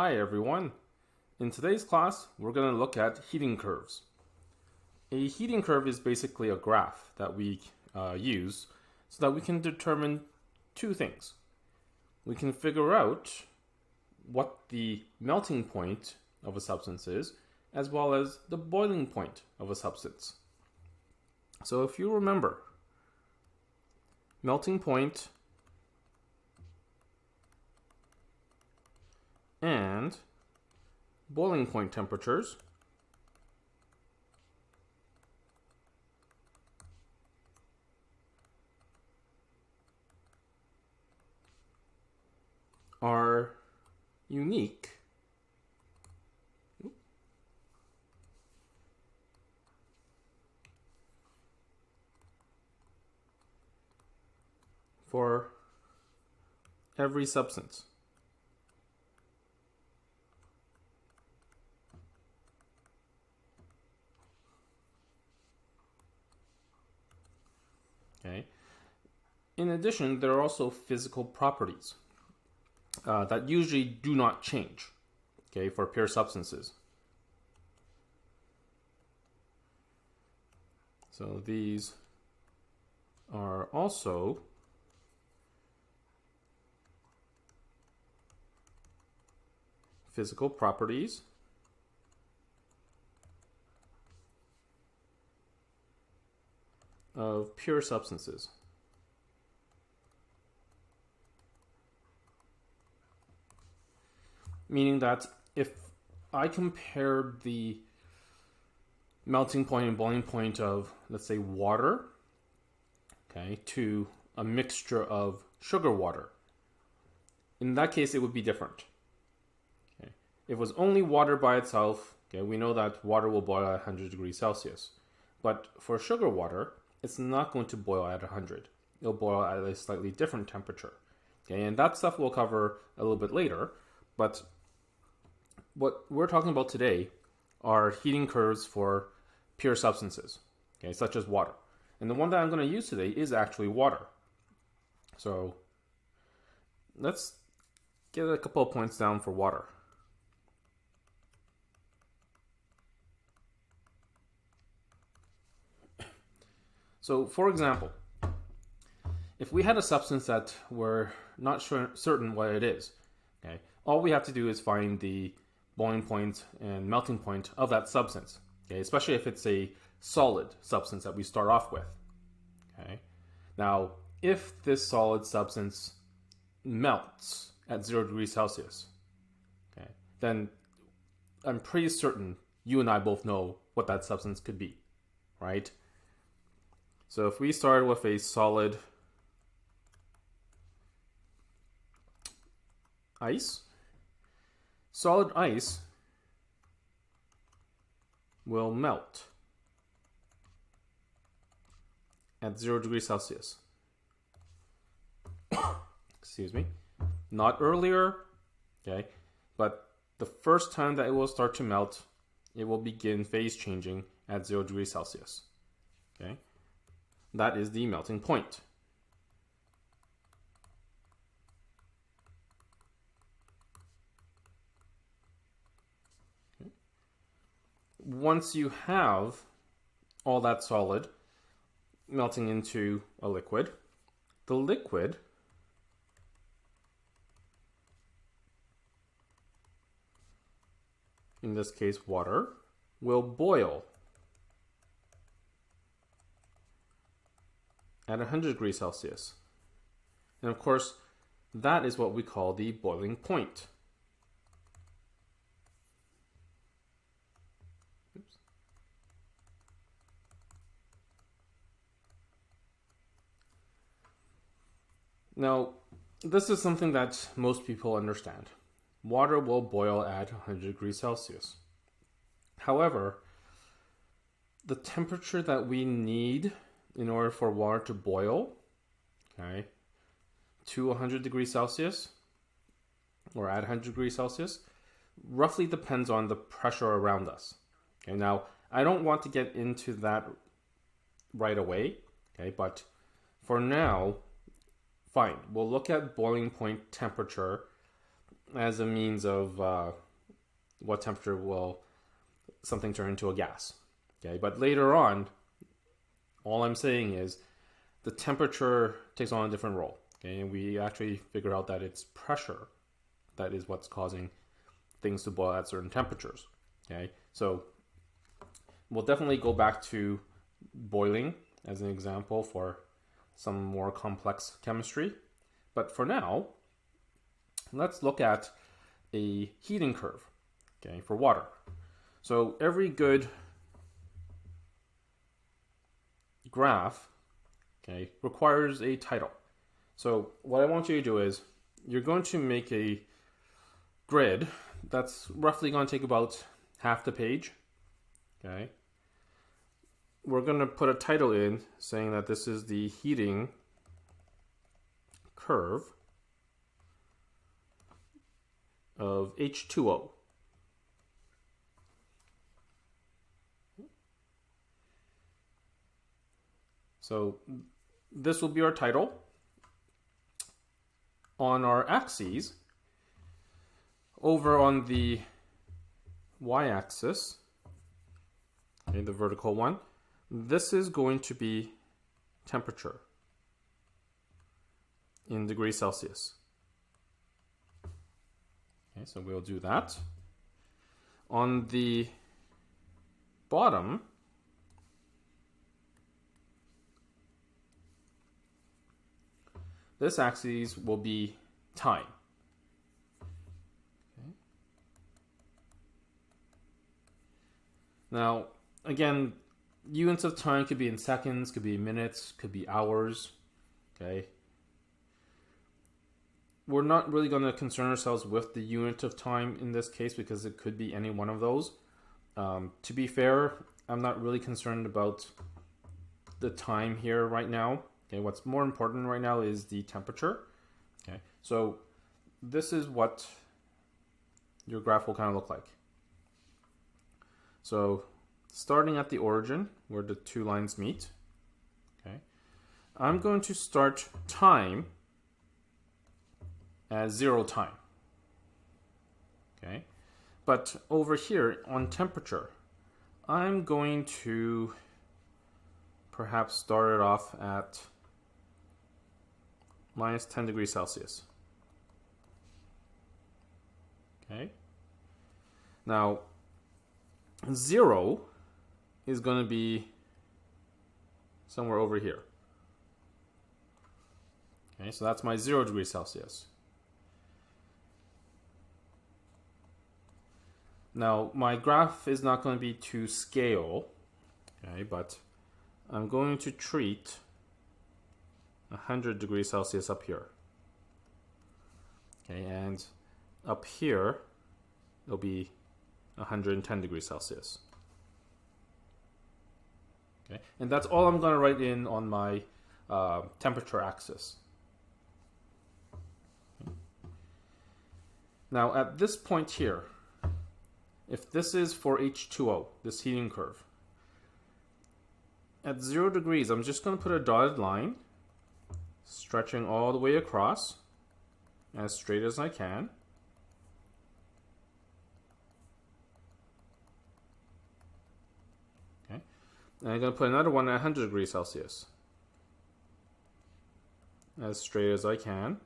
Hi everyone. In today's class, we're going to look at heating curves. A heating curve is basically a graph that we use so that we can determine two things. We can figure out what the melting point of a substance is, as well as the boiling point of a substance. So if you remember, melting point and boiling point temperatures are unique for every substance. Okay. In addition, there are also physical properties that usually do not change, okay, for pure substances. So these are also physical properties of pure substances. Meaning that if I compare the melting point and boiling point of, let's say, water, okay, to a mixture of sugar water, in that case it would be different. Okay. If it was only water by itself, okay, we know that water will boil at 100 degrees Celsius. But for sugar water, it's not going to boil at 100. It'll boil at a slightly different temperature. Okay, and that stuff we'll cover a little bit later. But what we're talking about today are heating curves for pure substances, okay, such as water. And the one that I'm going to use today is actually water. So let's get a couple of points down for water. So for example, if we had a substance that we're not certain what it is, okay, all we have to do is find the boiling point and melting point of that substance, okay, especially if it's a solid substance that we start off with. Okay. Now, if this solid substance melts at 0 degrees Celsius, okay, then I'm pretty certain you and I both know what that substance could be, right? So if we start with a solid ice will melt at 0 degrees Celsius. Excuse me. Not earlier, okay, but the first time that it will start to melt, it will begin phase changing at 0 degrees Celsius. Okay, that is the melting point. Once you have all that solid melting into a liquid, the liquid in this case water will boil at 100 degrees Celsius. And of course, that is what we call the boiling point. Now, this is something that most people understand. Water will boil at 100 degrees Celsius. However, the temperature that we need in order for water to boil, okay, to 100 degrees Celsius, or at 100 degrees Celsius, roughly depends on the pressure around us. Okay, now, I don't want to get into that right away, okay, but for now, fine, we'll look at boiling point temperature as a means of what temperature will something turn into a gas. Okay, but later on, all I'm saying is the temperature takes on a different role. Okay, and we actually figure out that it's pressure that is what's causing things to boil at certain temperatures. Okay, so we'll definitely go back to boiling as an example for some more complex chemistry. But for now, let's look at a heating curve, okay, for water. So every good graph, okay, requires a title. So what I want you to do is you're going to make a grid that's roughly going to take about half the page. Okay. We're going to put a title in saying that this is the heating curve of H2O. So this will be our title. On our axes, over on the y-axis, okay, the vertical one, this is going to be temperature in degrees Celsius. Okay, so we'll do that. On the bottom, this axis will be time. Okay. Now, again, units of time could be in seconds, could be minutes, could be hours. Okay. We're not really going to concern ourselves with the unit of time in this case because it could be any one of those. To be fair, I'm not really concerned about the time here right now. Okay, what's more important right now is the temperature. Okay, so this is what your graph will kind of look like. So starting at the origin where the two lines meet, okay, I'm going to start time as 0 time. Okay, but over here on temperature, I'm going to perhaps start it off at minus 10 degrees Celsius. Okay. Now, 0 is going to be somewhere over here. Okay, so that's my 0 degrees Celsius. Now, my graph is not going to be to scale, okay, but I'm going to treat 100 degrees Celsius up here. Okay, and up here, it'll be 110 degrees Celsius. Okay, and that's all I'm going to write in on my temperature axis. Okay. Now, at this point here, if this is for H2O, this heating curve, at 0 degrees, I'm just going to put a dotted line stretching all the way across as straight as I can. Okay. And I'm going to put another one at 100 degrees Celsius as straight as I can.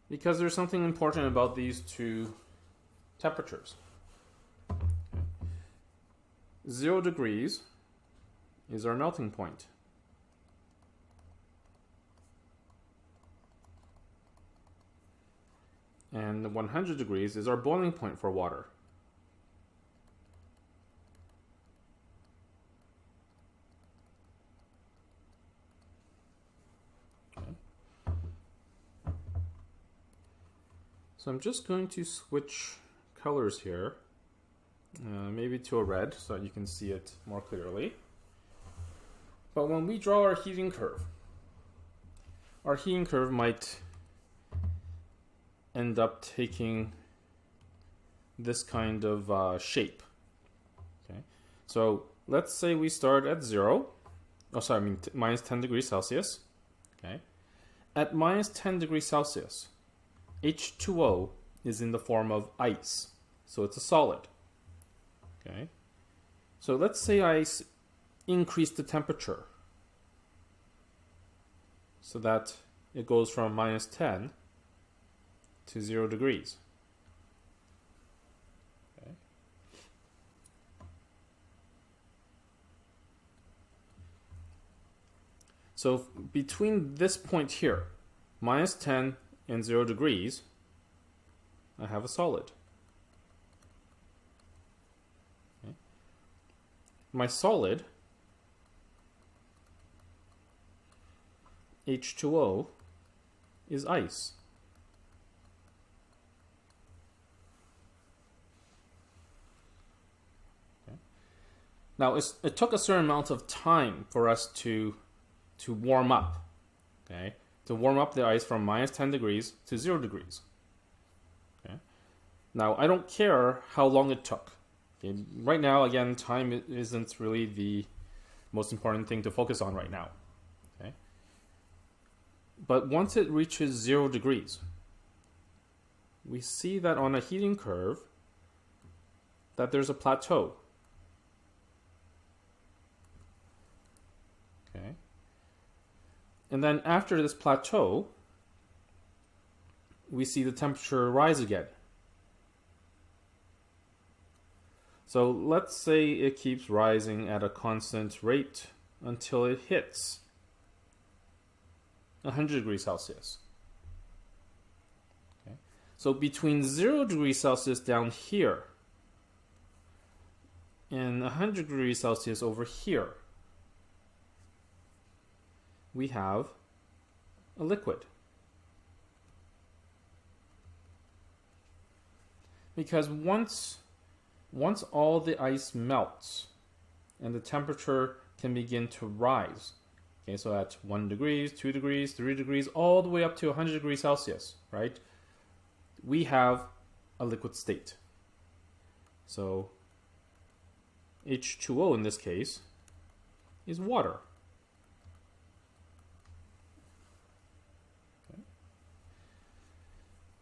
Because there's something important about these two temperatures. Okay. 0 degrees is our melting point. And 100 degrees is our boiling point for water. So I'm just going to switch colors here, maybe to a red so that you can see it more clearly. But when we draw our heating curve might end up taking this kind of shape. Okay, so let's say we start at 0 minus 10 degrees Celsius. Okay. At minus 10 degrees Celsius, H2O is in the form of ice. So it's a solid. Okay. So let's say I increase the temperature so that it goes from minus 10 to 0 degrees. Okay. So between this point here, minus 10 and 0 degrees, I have a solid. Okay. My solid, H2O, is ice. Okay. Now, it took a certain amount of time for us to warm up, okay? To warm up the ice from minus 10 degrees to 0 degrees. Okay? Now, I don't care how long it took. Okay? Right now, again, time isn't really the most important thing to focus on right now. Okay? But once it reaches 0 degrees, we see that on a heating curve that there's a plateau. Okay? And then after this plateau, we see the temperature rise again. So let's say it keeps rising at a constant rate until it hits 100 degrees Celsius. Okay. So between 0 degrees Celsius down here and 100 degrees Celsius over here, we have a liquid. Because once all the ice melts and the temperature can begin to rise, okay, so at 1 degree, 2 degrees, 3 degrees, all the way up to 100 degrees Celsius, right? We have a liquid state. So H2O in this case is water.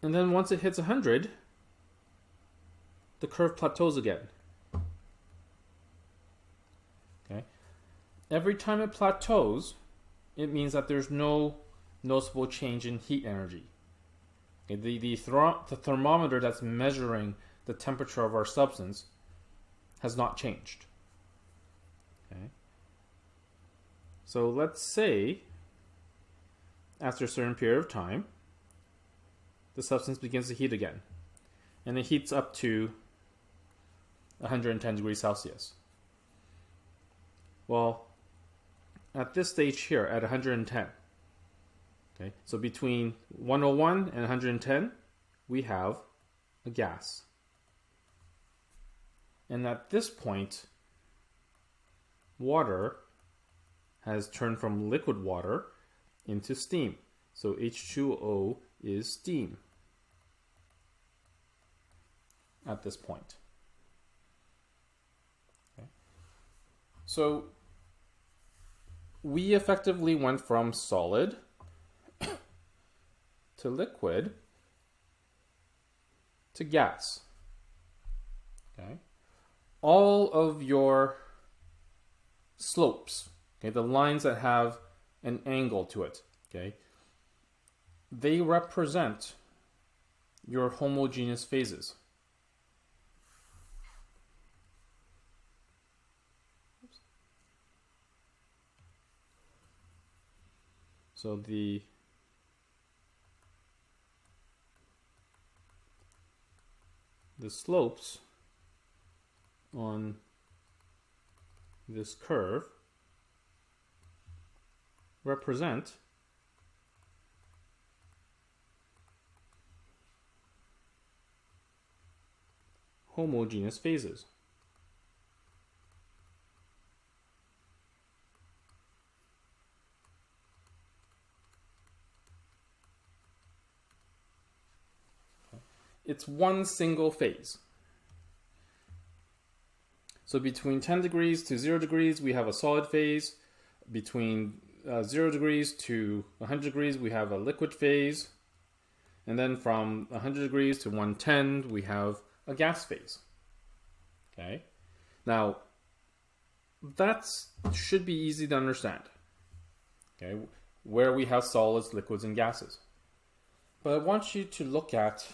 And then once it hits 100, the curve plateaus again. Okay. Every time it plateaus, it means that there's no noticeable change in heat energy. Okay. The thermometer that's measuring the temperature of our substance has not changed. Okay. So let's say after a certain period of time, the substance begins to heat again. And it heats up to 110 degrees Celsius. Well, at this stage here, at 110, okay, so between 101 and 110, we have a gas. And at this point, water has turned from liquid water into steam. So H2O is steam at this point. Okay. So we effectively went from solid to liquid to gas. Okay. All of your slopes, okay, the lines that have an angle to it, okay, they represent your homogeneous phases. So the slopes on this curve represent homogeneous phases. It's one single phase. So between 10 degrees to 0 degrees, we have a solid phase. between 0 degrees to 100 degrees, we have a liquid phase. And then from 100 degrees to 110, we have a gas phase. Okay. Now, that should be easy to understand. Okay, where we have solids, liquids, and gases. But I want you to look at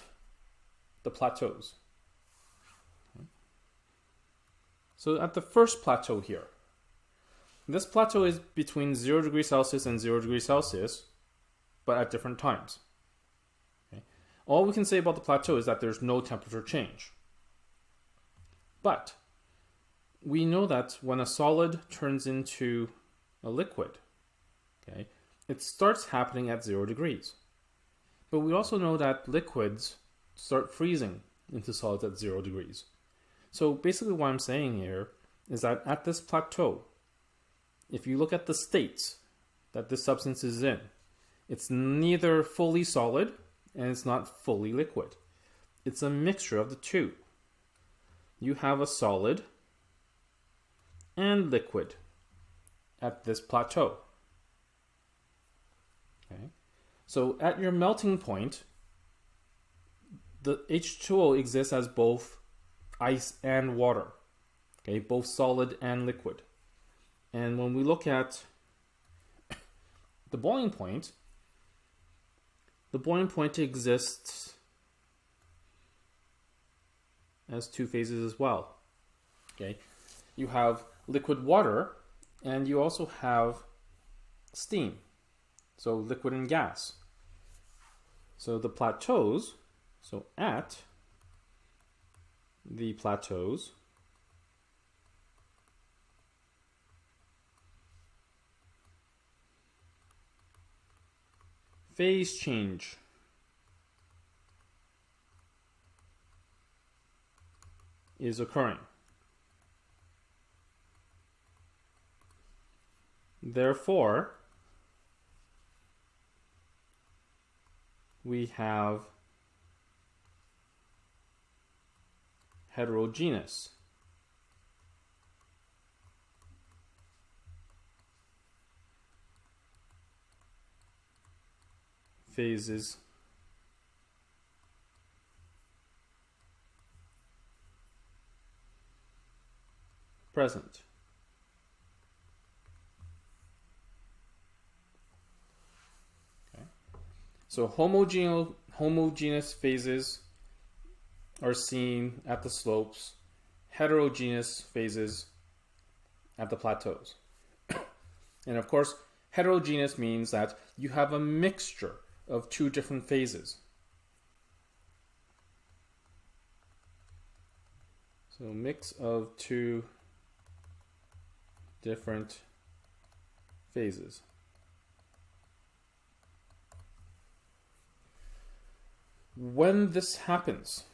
the plateaus. Okay. So at the first plateau here, this plateau is between 0 degrees Celsius and 0 degrees Celsius, but at different times. Okay. All we can say about the plateau is that there's no temperature change. But we know that when a solid turns into a liquid, okay, it starts happening at 0 degrees. But we also know that liquids start freezing into solids at 0 degrees. So basically what I'm saying here is that at this plateau, if you look at the states that this substance is in, it's neither fully solid and it's not fully liquid. It's a mixture of the two. You have a solid and liquid at this plateau. Okay. So at your melting point, the H2O exists as both ice and water. Okay, both solid and liquid. And when we look at the boiling point exists as two phases as well. Okay, you have liquid water and you also have steam. So liquid and gas. So the plateaus, so at the plateaus, phase change is occurring. Therefore, we have heterogeneous phases present. Okay. So homogeneous phases are seen at the slopes, heterogeneous phases at the plateaus. And of course, heterogeneous means that you have a mixture of two different phases. So mix of two different phases. When this happens,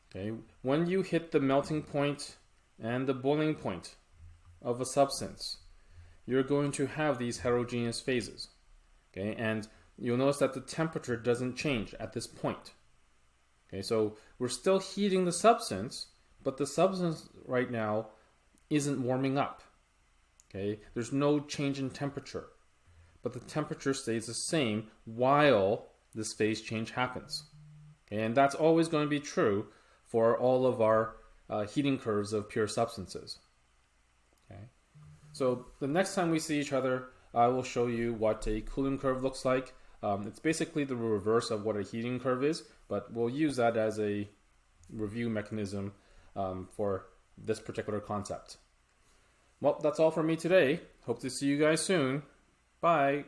okay, when you hit the melting point and the boiling point of a substance, you're going to have these heterogeneous phases. Okay, and you'll notice that the temperature doesn't change at this point. Okay, so we're still heating the substance, but the substance right now isn't warming up. Okay, there's no change in temperature, but the temperature stays the same while this phase change happens. Okay, and that's always going to be true for all of our heating curves of pure substances. Okay, so the next time we see each other, I will show you what a cooling curve looks like. It's basically the reverse of what a heating curve is, but we'll use that as a review mechanism for this particular concept. Well, that's all for me today. Hope to see you guys soon. Bye.